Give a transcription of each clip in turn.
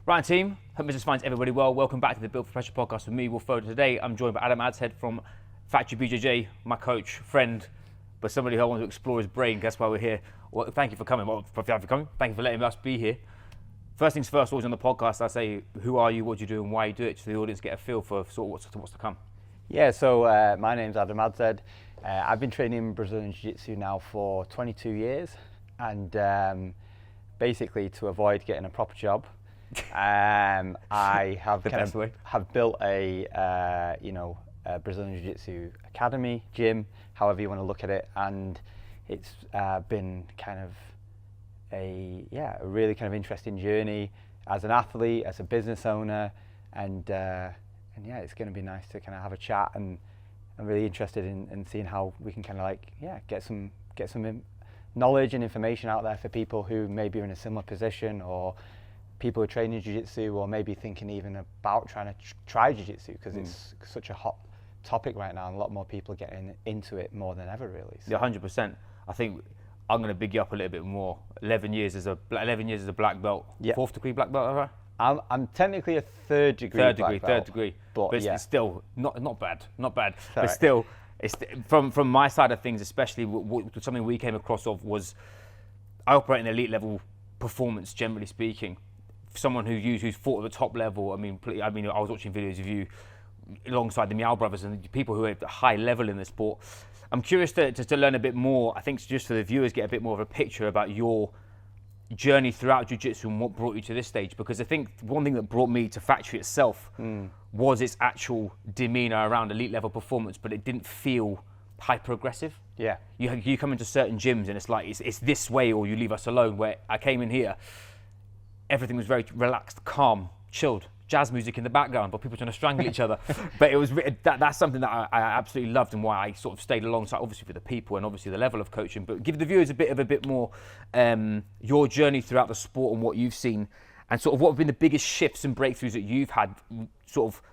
Right, team. Hope business finds everybody well. Welcome back to the Build for Pressure podcast with me, Will Foden. Today, I'm joined by Adshead from Factory BJJ, my coach, friend, but somebody who I want to explore his brain. That's why we're here. Well, thank you for coming. Thank you for letting us be here. First things first, always on the podcast, I say, who are you, what do you do, and why you do it, so the audience get a feel for sort of what's to come. Yeah, so my name's Adshead. I've been training in Brazilian Jiu-Jitsu now for 22 years, and basically to avoid getting a proper job, I have built a Brazilian Jiu-Jitsu academy, gym, however you want to look at it, and it's been kind of a really kind of interesting journey as an athlete, as a business owner, and yeah, it's going to be nice to kind of have a chat, and I'm really interested in seeing how we can kind of get some knowledge and information out there for people who maybe are in a similar position, or people who are training jiu-jitsu, or maybe thinking even about trying to try jiu-jitsu, because it's such a hot topic right now, and a lot more people are getting into it more than ever, really. So. Yeah, 100%. I think I'm going to big you up a little bit more. 11 years as a black belt, Yep. 4th degree black belt, right? I'm technically a third degree black belt. Third degree, but yeah. it's still not bad, but right. still, it's from my side of things, especially something we came across was I operate in elite level performance, generally speaking. Someone who's fought at the top level. I mean, I was watching videos of you alongside the Meow brothers and people who are at a high level in the sport. I'm curious to learn a bit more. I think just for the viewers, get a bit more of a picture about your journey throughout jiu-jitsu and what brought you to this stage, because I think one thing that brought me to Factory itself was its actual demeanor around elite level performance, but it didn't feel hyper aggressive. Yeah. You come into certain gyms and it's like it's this way or you leave us alone. Where I came in here, everything was very relaxed, calm, chilled, jazz music in the background, but people trying to strangle each other. But it was that's something that I absolutely loved, and why I sort of stayed alongside, obviously for the people and obviously the level of coaching. But give the viewers a bit more your journey throughout the sport and what you've seen, and sort of what have been the biggest shifts and breakthroughs that you've had, sort of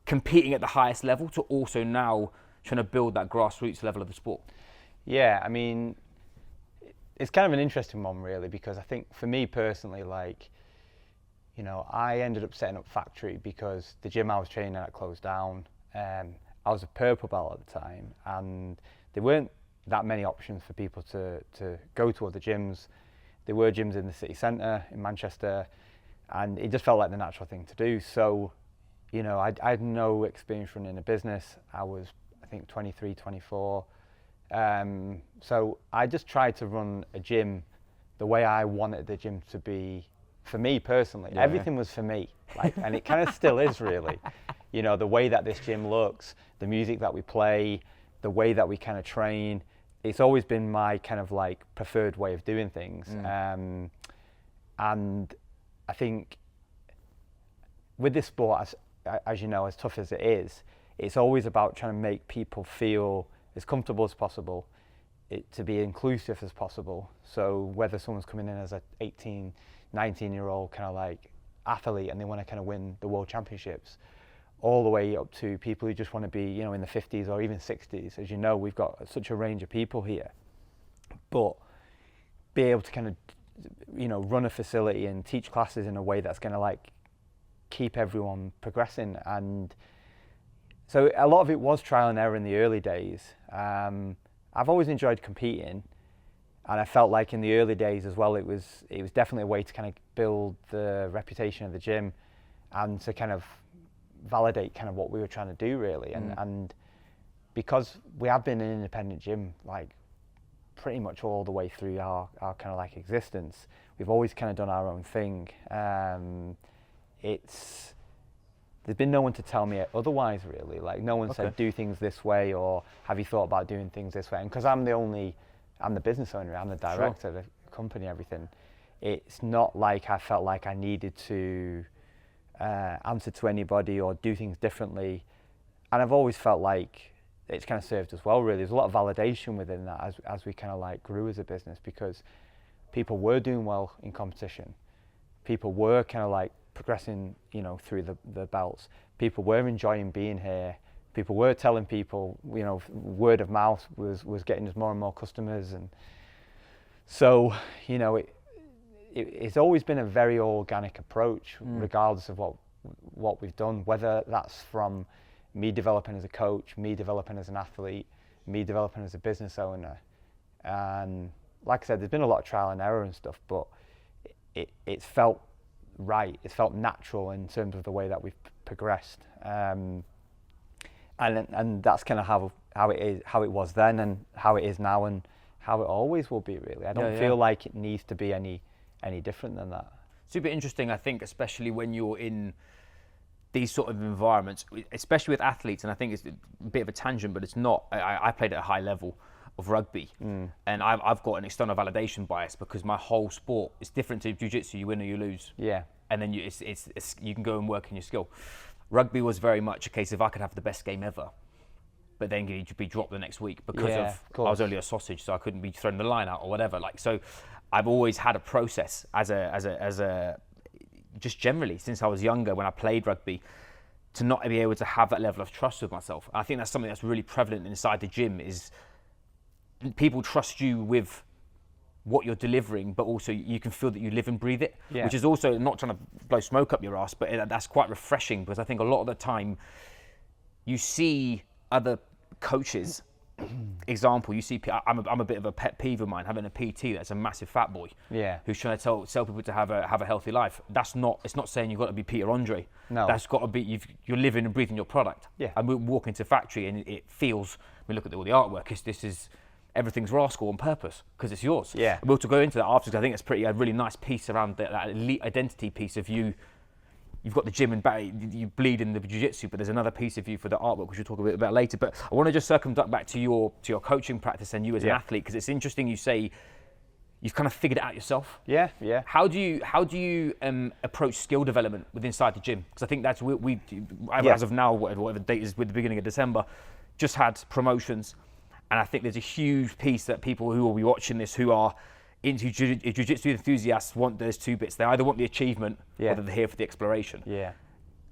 competing at the highest level to also now trying to build that grassroots level of the sport. Yeah, I mean, it's kind of an interesting one, really, because I think for me personally, I ended up setting up Factory because the gym I was training at closed down. I was a purple belt at the time, and there weren't that many options for people to go to other gyms. There were gyms in the city centre in Manchester, and it just felt like the natural thing to do. So, I had no experience running a business. I was, I think, 23, 24. So I just tried to run a gym the way I wanted the gym to be. For me personally, everything was for me, and it kind of still is, really. The way that this gym looks, the music that we play, the way that we kind of train, it's always been my kind of preferred way of doing things. And I think with this sport, as you know, as tough as it is, it's always about trying to make people feel as comfortable as possible, to be inclusive as possible. So whether someone's coming in as a 18, 19-year-old kind of athlete and they want to kind of win the world championships, all the way up to people who just want to be, in the 50s or even 60s. As you know, we've got such a range of people here. But be able to kind of, run a facility and teach classes in a way that's going to keep everyone progressing. And so a lot of it was trial and error in the early days. I've always enjoyed competing. And I felt like in the early days as well, it was definitely a way to kind of build the reputation of the gym and to kind of validate kind of what we were trying to do, really. And because we have been an independent gym, pretty much all the way through our kind of existence, we've always kind of done our own thing. There's been no one to tell me otherwise, really. No one said do things this way, or have you thought about doing things this way? And because I'm the business owner, I'm the director of the company, everything. It's not like I felt like I needed to answer to anybody or do things differently. And I've always felt like it's kind of served us well, really. There's a lot of validation within that as we kind of grew as a business, because people were doing well in competition. People were kind of progressing, through the belts. People were enjoying being here. People were telling people, word of mouth was getting us more and more customers. And so, it's always been a very organic approach, regardless of what we've done, whether that's from me developing as a coach, me developing as an athlete, me developing as a business owner. And like I said, there's been a lot of trial and error and stuff, but it's felt right. It's felt natural in terms of the way that we've progressed. And that's kind of how it is, how it was then, and how it is now, and how it always will be, really. I don't feel like it needs to be any different than that. Super interesting, I think, especially when you're in these sort of environments, especially with athletes, and I think it's a bit of a tangent, but it's not. I played at a high level of rugby, and I've got an external validation bias because my whole sport is different to jiu-jitsu. You win or you lose. Yeah. And then you can go and work in your skill. Rugby was very much a case of I could have the best game ever, but then you'd be dropped the next week because of I was only a sausage, so I couldn't be throwing the line out or whatever. Like, so I've always had a process as a just generally since I was younger when I played rugby, to not be able to have that level of trust with myself. And I think that's something that's really prevalent inside the gym, is people trust you with what you're delivering, but also you can feel that you live and breathe it, which is also not trying to blow smoke up your ass, but that's quite refreshing, because I think a lot of the time you see other coaches, example, you see, I'm a bit of a pet peeve of mine, having a PT that's a massive fat boy, who's trying to tell people to have a healthy life. It's not saying you've got to be Peter Andre. No. That's got to be, you're living and breathing your product. Yeah. And we walk into Factory and it feels, we look at all the artwork, everything's rascal on purpose because it's yours. Yeah. We'll to go into that after, because I think it's a really nice piece around that elite identity piece of you. You've got the gym and you bleed in the jiu-jitsu, but there's another piece of you for the artwork, which we'll talk a bit about later. But I want to just circumvent back to your coaching practice and you as an athlete, because it's interesting you say you've kind of figured it out yourself. Yeah, yeah. How do you approach skill development with inside the gym? Because I think that's as of now, whatever the date is, with the beginning of December, just had promotions. And I think there's a huge piece that people who will be watching this, who are into jiu-jitsu enthusiasts, want those two bits. They either want the achievement or they're here for the exploration. Yeah.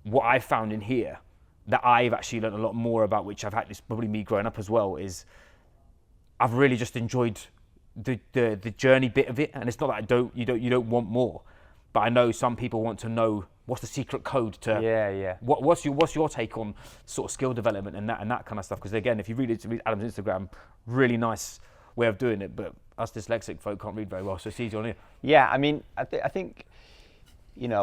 What I found in here that I've actually learned a lot more about, which I've had, this probably me growing up as well, is I've really just enjoyed the journey bit of it. And it's not that you don't want more, but I know some people want to know what's the secret code to what's your take on sort of skill development and that kind of stuff. Because again, if you read Adam's Instagram, really nice way of doing it, but us dyslexic folk can't read very well, so it's easy on here. Yeah, I mean, I think, and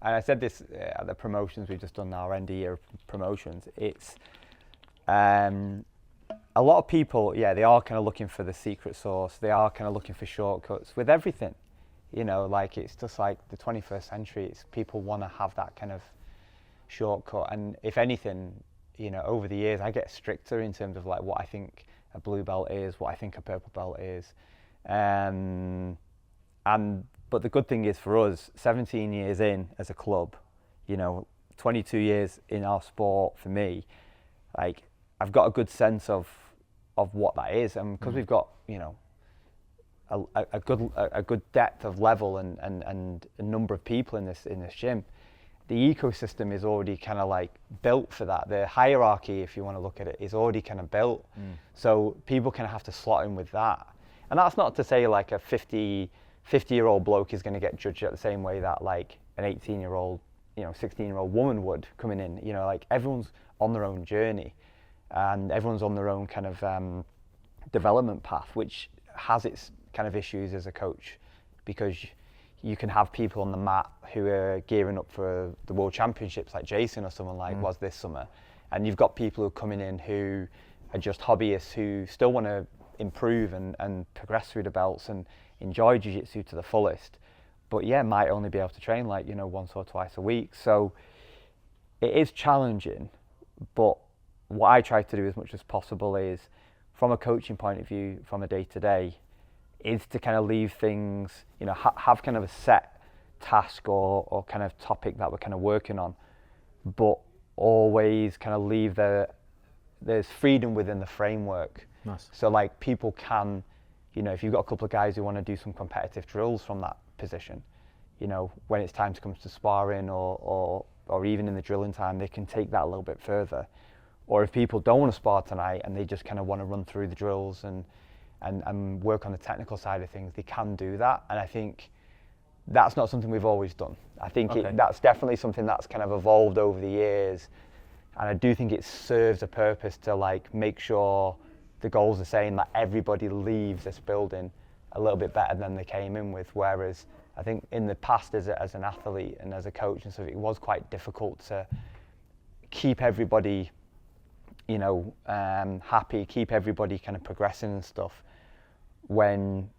I said this at the promotions we've just done now, our end of year promotions, it's a lot of people, they are kind of looking for the secret sauce, they are kind of looking for shortcuts with everything. Like, it's just like the 21st century, it's people want to have that kind of shortcut. And if anything, over the years, I get stricter in terms of like what I think a blue belt is, what I think a purple belt is. But the good thing is for us, 17 years in as a club, 22 years in our sport for me, like, I've got a good sense of what that is. And because we've got, a good depth of level and a number of people in this gym, the ecosystem is already kind of like built for that. The hierarchy, if you want to look at it, is already kind of built. So people kind of have to slot in with that. And that's not to say like a 50-year-old bloke is going to get judged at the same way that like an 18-year-old, 16-year-old woman would coming in. Like, everyone's on their own journey and everyone's on their own kind of development path, which has its kind of issues as a coach, because you can have people on the mat who are gearing up for the World Championships, like Jason or someone like was this summer, and you've got people who are coming in who are just hobbyists who still want to improve and progress through the belts and enjoy jiu-jitsu to the fullest, but might only be able to train like once or twice a week. So it is challenging, but what I try to do as much as possible is, from a coaching point of view, from a day-to-day, is to kind of leave things, have kind of a set task or kind of topic that we're kind of working on, but always kind of leave there's freedom within the framework. Nice. So like, people can, if you've got a couple of guys who want to do some competitive drills from that position, when it's time to come to sparring or even in the drilling time, they can take that a little bit further. Or if people don't want to spar tonight and they just kind of want to run through the drills and work on the technical side of things, they can do that. And I think that's not something we've always done. I think Okay. that's definitely something that's kind of evolved over the years, and I do think it serves a purpose to like make sure the goals are saying that everybody leaves this building a little bit better than they came in with. Whereas I think in the past as an athlete and as a coach and stuff, it was quite difficult to keep everybody, happy, keep everybody kind of progressing and stuff when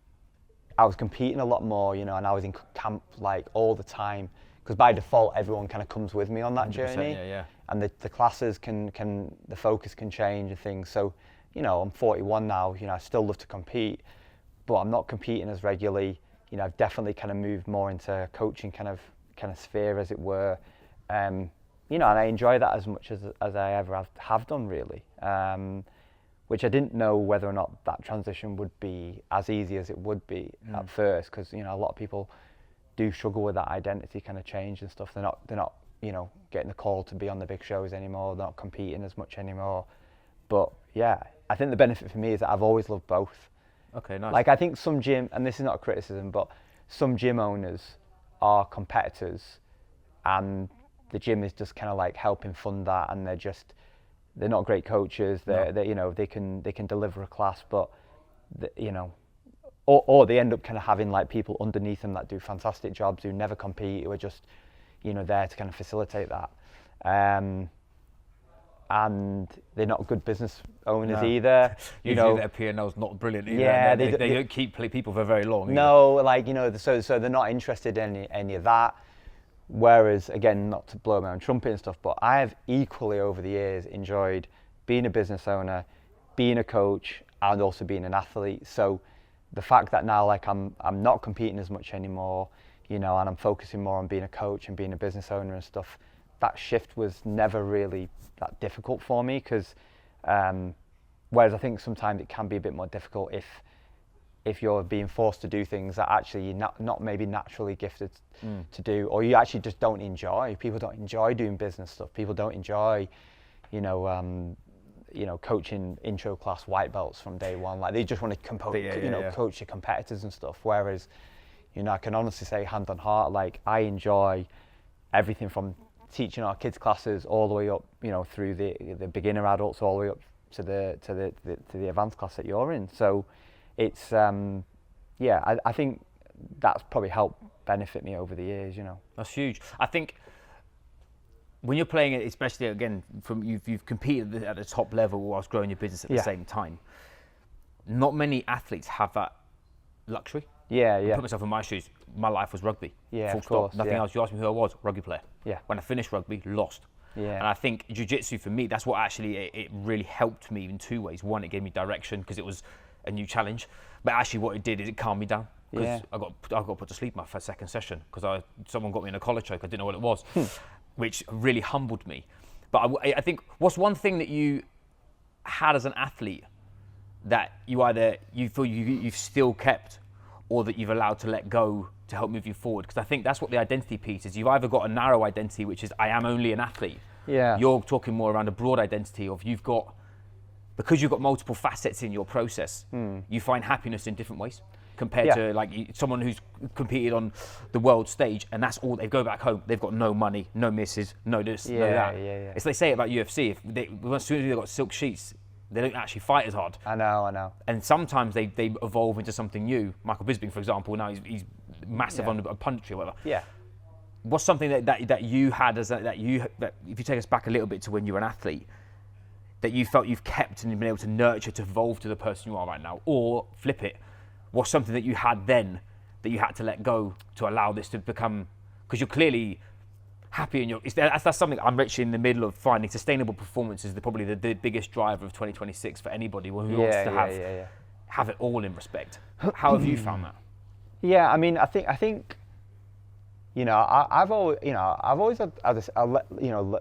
I was competing a lot more, and I was in camp like all the time, because by default everyone kind of comes with me on that journey. Yeah. And the classes the focus can change and things. So, I'm 41 now, I still love to compete, but I'm not competing as regularly. I've definitely kind of moved more into coaching kind of sphere, as it were. And I enjoy that as much as I ever have done, really. Which I didn't know whether or not that transition would be as easy as it would be at first, because a lot of people do struggle with that identity kind of change and stuff. They're not getting the call to be on the big shows anymore. They're not competing as much anymore. But yeah, I think the benefit for me is that I've always loved both. Okay, nice. Like I think some gym, and this is not a criticism, but some gym owners are competitors, and the gym is just kind of like helping fund that, and they're not great coaches. They can deliver a class, but or they end up kind of having like people underneath them that do fantastic jobs, who never compete, who are just there to kind of facilitate that. And they're not good business owners either. Usually their P&L's not brilliant either. Yeah, they don't keep people for very long. No, so they're not interested in any of that. Whereas, again, not to blow my own trumpet and stuff, but I have equally over the years enjoyed being a business owner, being a coach, and also being an athlete. So the fact that now like I'm not competing as much anymore, and I'm focusing more on being a coach and being a business owner and stuff, that shift was never really that difficult for me, because whereas I think sometimes it can be a bit more difficult if you're being forced to do things that actually you're not maybe naturally gifted to do, or you actually just don't enjoy. People don't enjoy doing business stuff. People don't enjoy, coaching intro class white belts from day one. Like they just want to coach your competitors and stuff. Whereas, I can honestly say, hand on heart, like I enjoy everything from teaching our kids classes all the way up, through the beginner adults, all the way up to the advanced class that you're in. So it's I think that's probably helped benefit me over the years. That's huge. I think when you're playing it, especially again from you've competed at the top level whilst growing your business at the same time. Not many athletes have that luxury. I put myself in my shoes. My life was rugby. Full stop. Nothing else. You asked me who I was, rugby player. When I finished rugby, lost. And I think jiu-jitsu for me, that's what actually it really helped me in two ways. One, it gave me direction because it was a new challenge. But actually what it did is it calmed me down. Because I got put to sleep my first second session because someone got me in a collar choke. I didn't know what it was, which really humbled me. But I think what's one thing that you had as an athlete that you feel you've still kept, or that you've allowed to let go to help move you forward? Because I think that's what the identity piece is. You've either got a narrow identity, which is I am only an athlete. You're talking more around a broad identity of because you've got multiple facets in your process, you find happiness in different ways compared to like someone who's competed on the world stage and that's all, they go back home, they've got no money, no misses, no this, no that. It's like they say about UFC, as soon as they've got silk sheets, they don't actually fight as hard. I know. And sometimes they evolve into something new. Michael Bisping, for example, now he's massive on a punch or whatever. What's something that you had that if you take us back a little bit to when you were an athlete, that you felt you've kept and been able to nurture to evolve to the person you are right now? Or flip it, what's something that you had then that you had to let go to allow this to become, because you're clearly happy in that's something I'm actually in the middle of finding. Sustainable performance is probably the biggest driver of 2026 for anybody who wants to have it all in respect. How have you found that? I mean, I think I've always had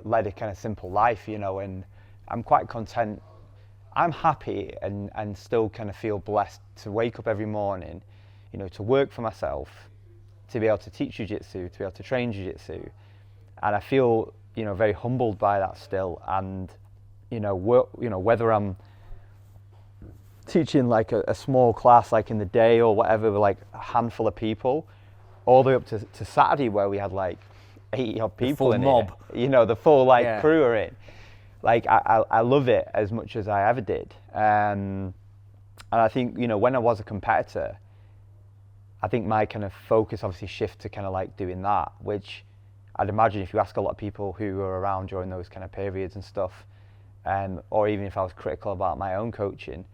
led a kind of simple life, and I'm quite content. I'm happy and still kind of feel blessed to wake up every morning, to work for myself, to be able to teach jiu-jitsu, to be able to train jiu-jitsu. And I feel, very humbled by that still. And, whether I'm teaching like a small class, like in the day or whatever, with like a handful of people, all the way up to Saturday where we had like 80 odd people full in mob. here. You know, the full like Yeah. crew are in. Like I love it as much as I ever did. And I think, you know, when I was a competitor, I think my kind of focus obviously shifted to kind of like doing that, which I'd imagine if you ask a lot of people who were around during those kind of periods and stuff, or even if I was critical about my own coaching,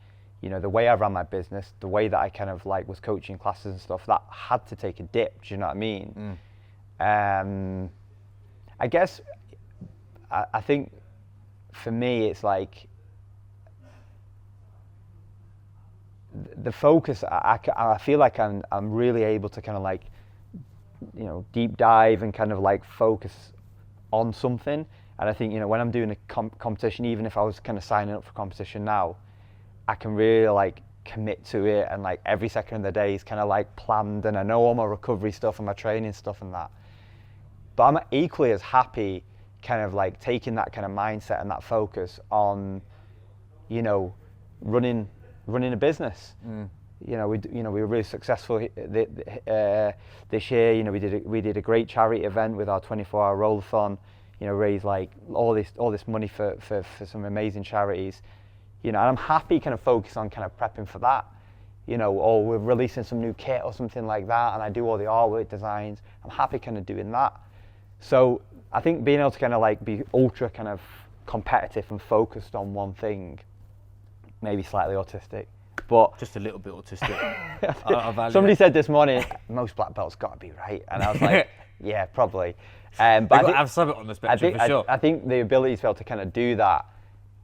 you know, the way I ran my business, the way that I kind of like was coaching classes and stuff, that had to take a dip. Do you know what I mean? I guess, I think for me, it's like the focus. I feel like I'm really able to kind of like, you know, deep dive and kind of like focus on something. And I think, you know, when I'm doing a competition, even if I was kind of signing up for competition now, I can really like commit to it, and like every second of the day is kind of like planned, and I know all my recovery stuff and my training stuff and that. But I'm equally as happy kind of like taking that kind of mindset and that focus on, you know, running a business. You know, we were really successful this year. You know, we did a great charity event with our 24-hour rollathon. You know, raised like all this money for some amazing charities. You know, and I'm happy kind of focus on kind of prepping for that. You know, or we're releasing some new kit or something like that, and I do all the artwork designs. I'm happy kind of doing that. So I think being able to kind of like be ultra kind of competitive and focused on one thing, maybe slightly autistic, but Just a little bit autistic. I value somebody it. said this morning, most black belts got to be right, and I was like, yeah, probably. But You've got to have something on the spectrum for sure. I think the ability to be able to kind of do that,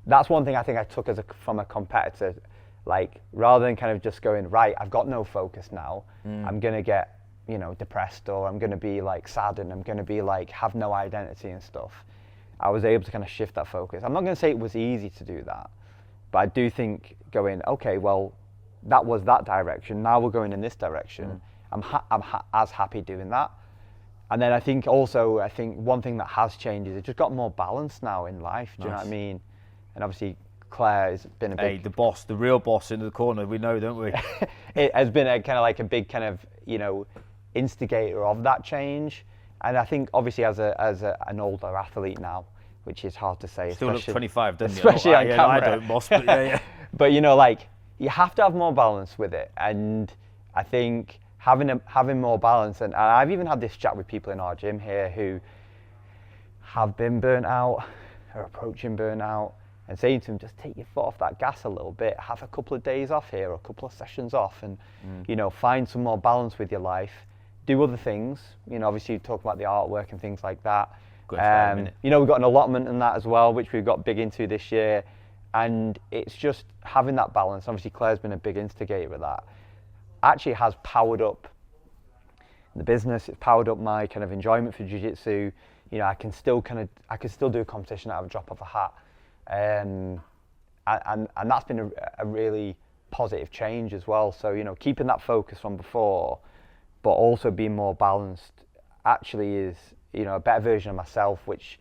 that's one thing I think I took from a competitor. Like, rather than kind of just going, right, I've got no focus now, I'm going to get, you know, depressed, or I'm going to be like sad, and I'm going to be like, have no identity and stuff. I was able to kind of shift that focus. I'm not going to say it was easy to do that, but I do think going, okay, well, that was that direction. Now we're going in this direction. I'm as happy doing that. And then I think one thing that has changed is it just got more balance now in life. Do you know what I mean? And obviously Claire has been a big... Hey, the boss, the real boss in the corner, we know, don't we? It has been a kind of like a big kind of, you know, instigator of that change. And I think obviously as an older athlete now, which is hard to say. Still look 25, doesn't you? Especially on camera. I don't, boss, but yeah. But, you know, like, you have to have more balance with it. And I think having more balance, and I've even had this chat with people in our gym here who have been burnt out, are approaching burnout, and saying to them, just take your foot off that gas a little bit, have a couple of days off here, or a couple of sessions off, and you know, find some more balance with your life, do other things. You know, obviously you talk about the artwork and things like that. You know, we've got an allotment and that as well, which we've got big into this year, and it's just having that balance. Obviously Claire's been a big instigator of that. Actually has powered up the business. It's powered up my kind of enjoyment for jiu-jitsu. You know, I can still do a competition out of a drop of a hat, and that's been a really positive change as well. So, you know, keeping that focus from before, but also being more balanced, actually is, you know, a better version of myself, which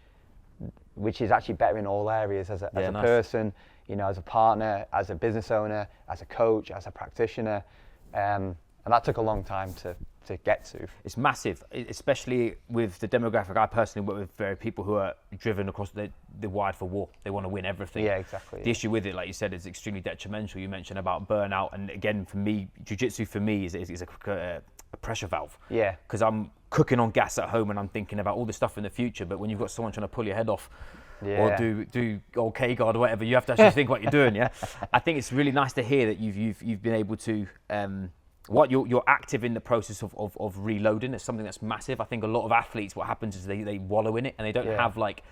is actually better in all areas as a nice. person, you know, as a partner, as a business owner, as a coach, as a practitioner, and that took a long time to get to. It's massive, especially with the demographic I personally work with. Very people who are driven across the wired for war. They want to win everything. Yeah, exactly. The issue with it, like you said, is extremely detrimental. You mentioned about burnout, and again, for me, jiu-jitsu for me is a pressure valve. Yeah. Because I'm cooking on gas at home and I'm thinking about all this stuff in the future, but when you've got someone trying to pull your head off, or do OK guard or whatever, you have to actually think what you're doing. Yeah. I think it's really nice to hear that you've been able to. You're active in the process of reloading. It's something that's massive. I think a lot of athletes, what happens is they wallow in it and they don't have like.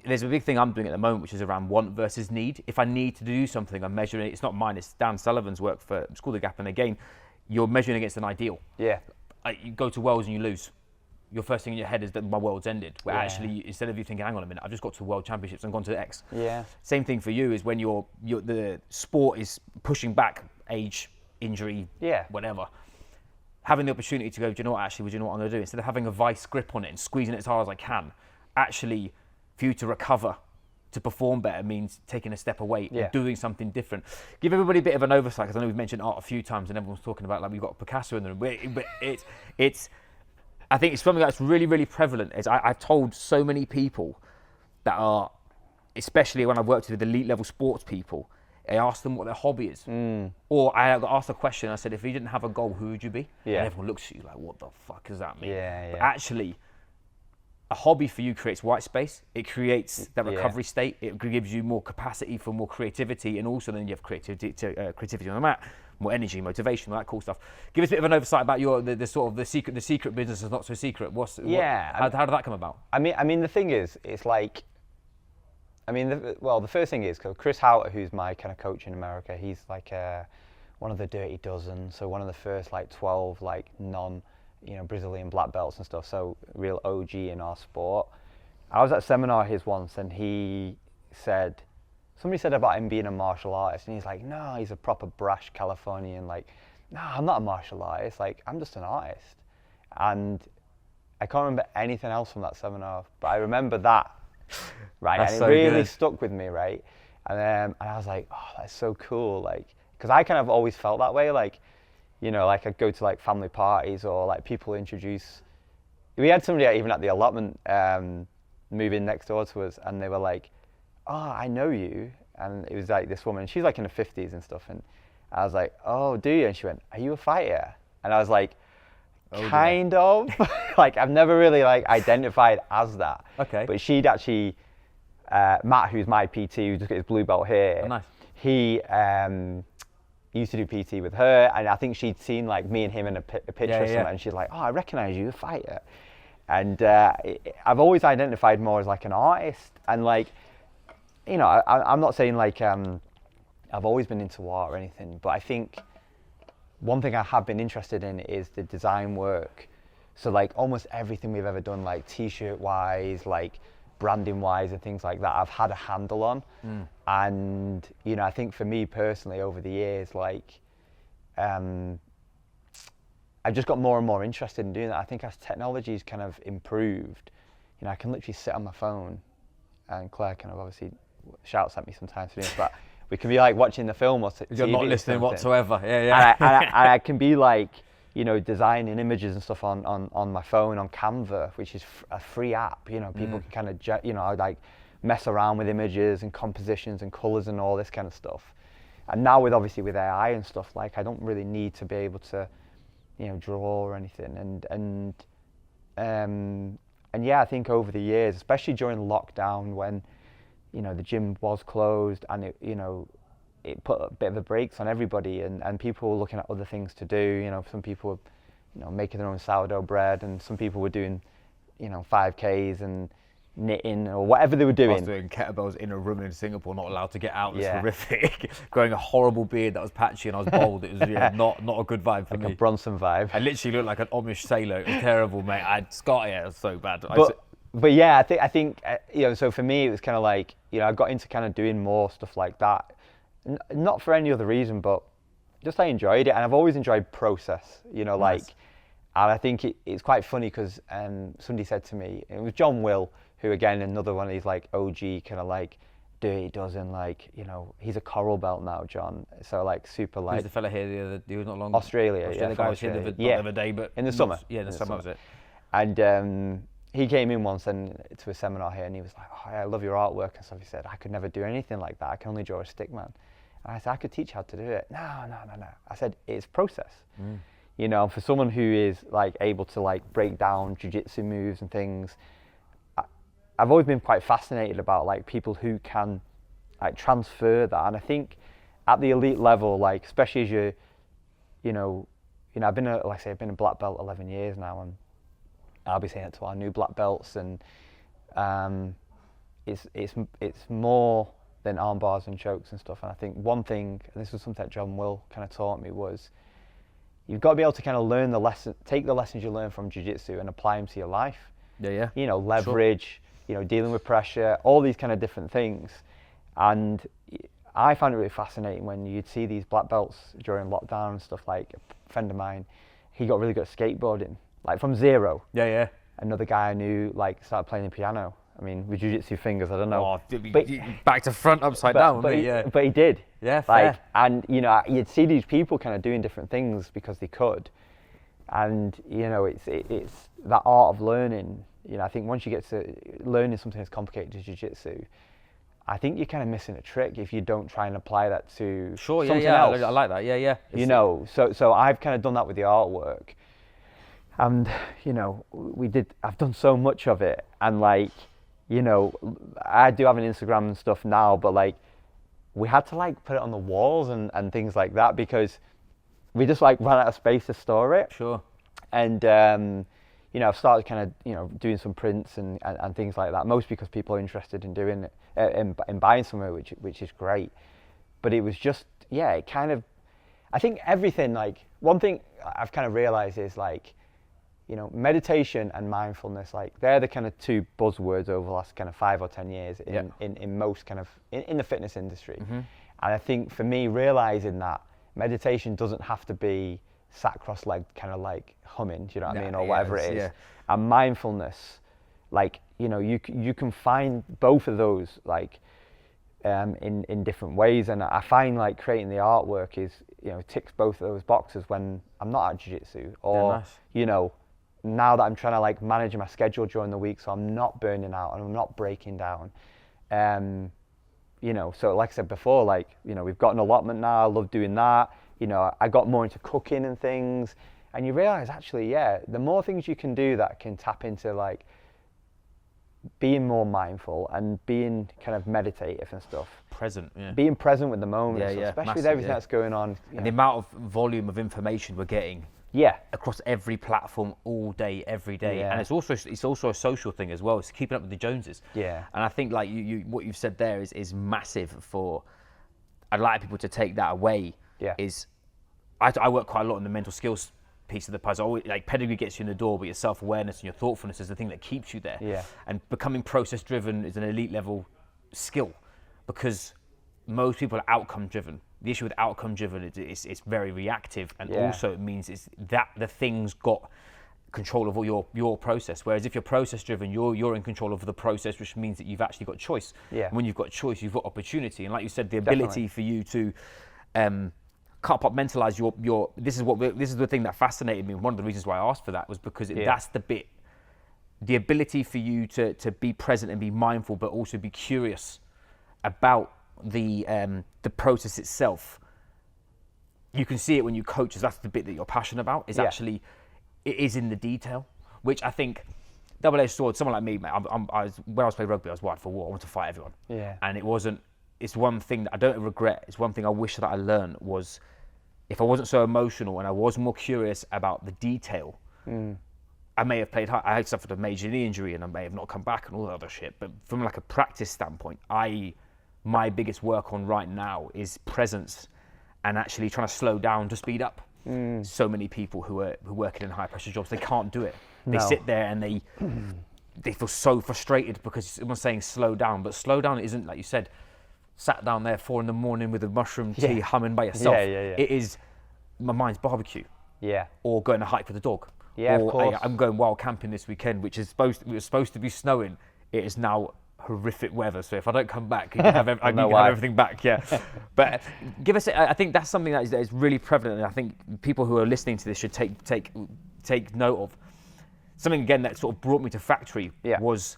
There's a big thing I'm doing at the moment, which is around want versus need. If I need to do something, I'm measuring it. It's not mine. It's Dan Sullivan's work for School of the Gap. And again, you're measuring against an ideal. Yeah. You go to Worlds and you lose. Your first thing in your head is that my World's ended. Where actually, instead of you thinking, hang on a minute, I've just got to World Championships and gone to X. Yeah. Same thing for you is when the sport is pushing back age, injury, whatever. Having the opportunity to go, do you know what, actually, do you know what I'm going to do? Instead of having a vice grip on it and squeezing it as hard as I can, actually, for you to recover to perform better means taking a step away Yeah. and doing something different. Give everybody a bit of an oversight, because I know we've mentioned art a few times and everyone's talking about like we've got Picasso in the room, but it's I think it's something that's really, really prevalent. I've told so many people that are, especially when I've worked with elite level sports people, I asked them what their hobby is. Or I asked a question, I said, if you didn't have a goal, who would you be? Yeah. And everyone looks at you like, what the fuck does that mean? Yeah, But yeah. actually, a hobby for you creates white space. It creates that recovery state. It gives you more capacity for more creativity, and also then you have creativity on the mat, more energy, motivation, all that cool stuff. Give us a bit of an oversight about the sort of the secret business is not so secret. How did that come about? I mean, the thing is, it's like, the first thing is, cause Chris Houter, who's my kind of coach in America, he's like one of the Dirty Dozen, so one of the first like 12 like Brazilian black belts and stuff, so real OG in our sport. I was at a seminar of his once, and somebody said about him being a martial artist, and he's like, no, he's a proper brash Californian, like, no, I'm not a martial artist, like, I'm just an artist. And I can't remember anything else from that seminar, but I remember that. Right, That's and so it really good. stuck with me, right? And I was like, oh, that's so cool, like, because I kind of always felt that way, like, like I'd go to like family parties or like people introduce. We had somebody even at the allotment move in next door to us, and they were like, oh, I know you, and it was like this woman, she's like in her 50s and stuff, and I was like, oh, do you? And she went, are you a fighter? And I was like, kind of. Like, I've never really like identified as that. Okay. But she'd actually, Matt, who's my PT, who just got his blue belt here, Oh, nice. he used to do PT with her, and I think she'd seen like me and him in a picture or something, and she's like, oh, I recognize you, a fighter. And I've always identified more as like an artist, and like, I'm not saying like I've always been into art or anything, but I think one thing I have been interested in is the design work. So like almost everything we've ever done, like t-shirt wise, like branding wise and things like that, I've had a handle on. And I think for me personally over the years, like I've just got more and more interested in doing that. I think as technology's kind of improved, I can literally sit on my phone, and Claire kind of obviously shouts at me sometimes for doing this, but we can be like watching the film or TV. You're not listening whatsoever. And I can be like, designing images and stuff on my phone on Canva, which is a free app. People can kind of, like mess around with images and compositions and colors and all this kind of stuff. And now with AI and stuff, like I don't really need to be able to, draw or anything. And yeah, I think over the years, especially during lockdown when, the gym was closed and it put a bit of the brakes on everybody, and people were looking at other things to do. Some people were, making their own sourdough bread, and some people were doing, 5Ks and knitting or whatever they were doing. I was doing kettlebells in a room in Singapore, not allowed to get out. It was horrific. Growing a horrible beard that was patchy, and I was bald. It was not a good vibe for like me. a Bronson vibe. I literally looked like an Amish sailor. It was terrible, mate. It was so bad. But yeah, I think so for me it was kind of like, I got into kind of doing more stuff like that. Not for any other reason, but just I enjoyed it, and I've always enjoyed process, Nice. like, and I think it's quite funny because somebody said to me, it was John Will, who again, another one of these like OG kind of like Dirty Dozen, like, he's a coral belt now, John, so like super like. Who's the fella here he was not long Australia, yeah. The guy was here the other day, but in the summer. Yeah, in the summer was it. And he came in once and to a seminar here, and he was like, oh, I love your artwork and stuff. He said, I could never do anything like that. I can only draw a stick man. And I said, I could teach you how to do it. No. I said, it's process. For someone who is like able to like break down jiu-jitsu moves and things, I've always been quite fascinated about like people who can like transfer that. And I think at the elite level, like especially as I've been I've been a black belt 11 years now, and I'll be saying it to our new black belts, and it's more than arm bars and chokes and stuff. And I think one thing, and this was something that John Will kind of taught me, was you've got to be able to kind of learn take the lessons you learn from jiu-jitsu and apply them to your life. Yeah. Leverage, dealing with pressure, all these kind of different things. And I found it really fascinating when you'd see these black belts during lockdown and stuff. Like a friend of mine, he got really good at skateboarding, like from zero. Yeah. Another guy I knew like started playing the piano, I mean, with jiu-jitsu fingers, I don't know. Oh, but, back to front, upside down. But he did. Yeah, fair. And you know, you'd see these people kind of doing different things because they could, and you know, it's that art of learning. You know, I think once you get to learning something as complicated as jiu-jitsu, I think you're kind of missing a trick if you don't try and apply that to something else. I like that. Yeah. You know, so I've kind of done that with the artwork, and you know, I've done so much of it, and like, you know, I do have an Instagram and stuff now, but like, we had to like put it on the walls and things like that because we just like ran out of space to store it. Sure. And you know, I've started kind of, you know, doing some prints and things like that, mostly because people are interested in doing it, in buying somewhere, which is great. But it was just, yeah, it kind of, I think everything, like, one thing I've kind of realized is like, you know, meditation and mindfulness, like, they're the kind of two buzzwords over the last kind of 5 or 10 years in most kind of, in the fitness industry. Mm-hmm. And I think for me, realizing that meditation doesn't have to be sat cross-legged, kind of like humming, do you know what I mean, or whatever it is. Yeah. And mindfulness, like, you know, you can find both of those, like, in different ways. And I find like creating the artwork is, you know, ticks both of those boxes when I'm not at jiu-jitsu, or nice. You know, now that I'm trying to like manage my schedule during the week, so I'm not burning out and I'm not breaking down. You know, so like I said before, like, you know, we've got an allotment now. I love doing that. You know, I got more into cooking and things, and you realize actually, yeah, the more things you can do that can tap into like being more mindful and being kind of meditative and stuff. Present, yeah. Being present with the moment, especially massive, with everything that's going on. And the amount of volume of information we're getting. Yeah. Across every platform, all day, every day, and it's also a social thing as well. It's keeping up with the Joneses. Yeah. And I think like you what you've said there is massive for. I'd like people to take that away. Yeah. Is I work quite a lot on the mental skills piece of the puzzle. Always, like, pedigree gets you in the door, but your self-awareness and your thoughtfulness is the thing that keeps you there. Yeah. And becoming process-driven is an elite level skill, because most people are outcome-driven. The issue with outcome-driven is it's very reactive, and also it means it's that the thing's got control of all your process. Whereas if you're process-driven, you're in control of the process, which means that you've actually got choice. Yeah. When you've got choice, you've got opportunity, and like you said, the ability for you to compartmentalize your this is the thing that fascinated me. One of the reasons why I asked for that was because that's the bit, the ability for you to be present and be mindful, but also be curious about the process itself. You can see it when you coach, as that's the bit that you're passionate about. Is actually, it is in the detail, which I think, double-edged sword. Someone like me, mate, when I was playing rugby, I was wired for war. I wanted to fight everyone. Yeah. And it wasn't. It's one thing that I don't regret. It's one thing I wish that I learned was, if I wasn't so emotional and I was more curious about the detail, I may have played hard. I had suffered a major knee injury and I may have not come back and all that other shit. But from like a practice standpoint, my biggest work on right now is presence and actually trying to slow down to speed up. So many people who are working in high pressure jobs, they can't do it. They sit there and they feel so frustrated because someone's saying slow down, but slow down isn't, like you said, sat down there 4 a.m. with a mushroom tea humming by yourself. It is, my mind's barbecue. Yeah. Or going to hike with the dog. Yeah, or of course. I'm going wild camping this weekend, which is it was supposed to be snowing. It is now horrific weather. So if I don't come back, you can have, I can have everything back. Yeah. But give us, I think that's something that is really prevalent, and I think people who are listening to this should take note of. Something again that sort of brought me to Factory was.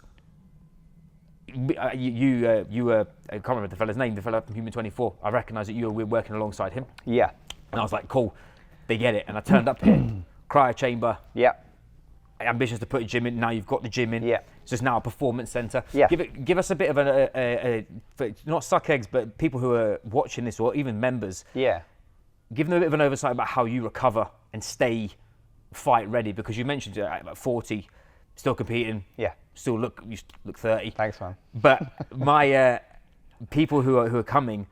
You were, I can't remember the fella's name, the fella from Human 24. I recognised that you were working alongside him. Yeah. And I was like, cool, they get it. And I turned up here, cryo chamber. Yeah. Ambitious to put a gym in. Now you've got the gym in. Yeah. So it's now a performance centre. Yeah. Give us a bit of not suck eggs, but people who are watching this, or even members. Yeah. Give them a bit of an oversight about how you recover and stay fight ready, because you mentioned at 40, still competing. Yeah. Still look 30. Thanks, man. But my people who are coming,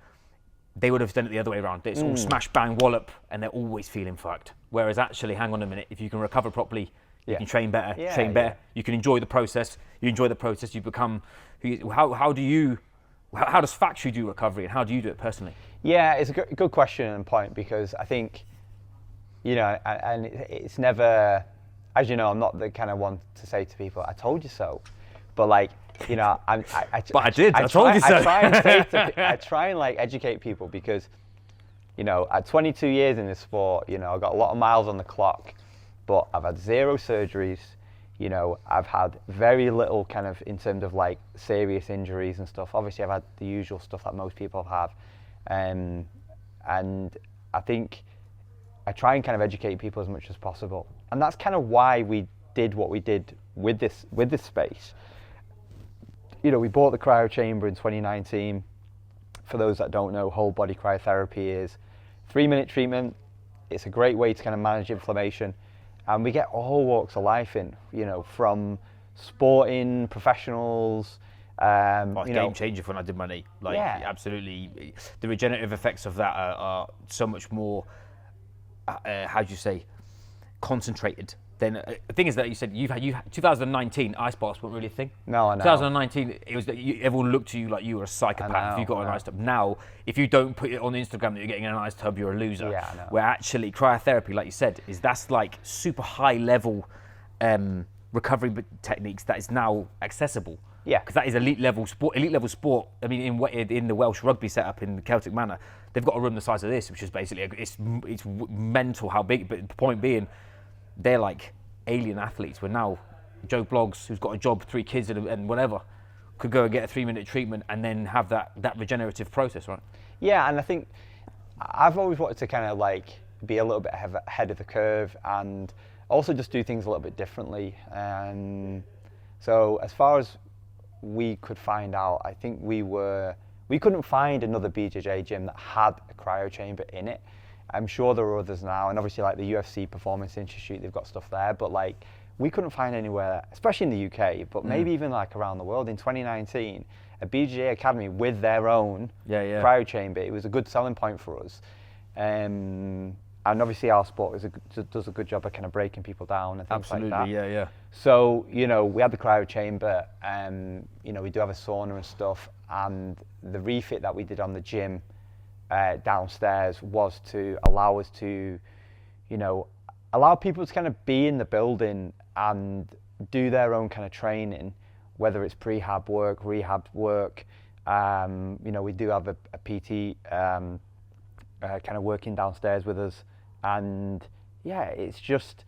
they would have done it the other way around. It's all smash, bang, wallop, and they're always feeling fucked. Whereas actually, hang on a minute, if you can recover properly, you can train better, you can enjoy the process. You enjoy the process, you become how does Factory do recovery, and how do you do it personally? Yeah, it's a good question and point, because I think, you know, and it's never, as you know, I'm not the kind of one to say to people, I told you so. But like, you know, But I did. I told you so. I try and like educate people because, you know, at 22 years in this sport, you know, I've got a lot of miles on the clock, but I've had 0 surgeries. You know, I've had very little kind of in terms of like serious injuries and stuff. Obviously, I've had the usual stuff that most people have, and I think I try and kind of educate people as much as possible, and that's kind of why we did what we did with this space. You know, we bought the cryo chamber in 2019. For those that don't know, whole body cryotherapy is 3-minute treatment. It's a great way to kind of manage inflammation. And we get all walks of life in, you know, from sporting professionals. Game changer when I did my knee. Like, absolutely. The regenerative effects of that are so much more, how do you say, concentrated. Then the thing is that you said you had 2019 ice baths weren't really a thing. No, I know. 2019 it was that everyone looked to you like you were a psychopath if you got an ice tub. Now, if you don't put it on Instagram that you're getting an ice tub, you're a loser. Yeah, I know. Where actually cryotherapy, like you said, that's like super high level recovery techniques that is now accessible. Yeah. Because that is elite level sport. I mean, in the Welsh rugby setup in the Celtic manner, they've got a room the size of this, which is basically it's mental how big. But the point being, they're like alien athletes. Where now Joe Bloggs, who's got a job, 3 kids and whatever, could go and get a 3-minute treatment and then have that regenerative process, right? Yeah, and I think I've always wanted to kind of like be a little bit ahead of the curve and also just do things a little bit differently. So as far as we could find out, I think we couldn't find another BJJ gym that had a cryo chamber in it. I'm sure there are others now, and obviously like the UFC Performance Institute, they've got stuff there, but like we couldn't find anywhere, especially in the UK, but maybe even like around the world. In 2019, a BJJ academy with their own cryo chamber, it was a good selling point for us. And obviously our sport does a good job of kind of breaking people down and things like that. Yeah. So, you know, we had the cryo chamber, you know, we do have a sauna and stuff, and the refit that we did on the gym downstairs was to allow us to, you know, allow people to kind of be in the building and do their own kind of training, whether it's prehab work, rehab work. You know, we do have a PT kind of working downstairs with us, and yeah, it's just,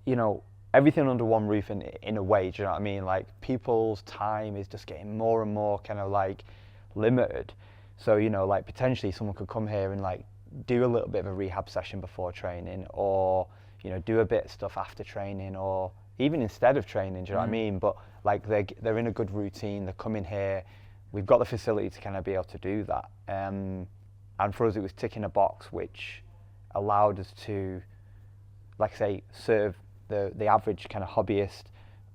you know, everything under one roof in a way. Do you know what I mean? Like people's time is just getting more and more kind of like limited. So, you know, like potentially someone could come here and like do a little bit of a rehab session before training, or, you know, do a bit of stuff after training, or even instead of training, do you know what I mean? But like they're in a good routine, they're coming here, we've got the facility to kind of be able to do that. And for us it was ticking a box which allowed us to, like I say, serve the average kind of hobbyist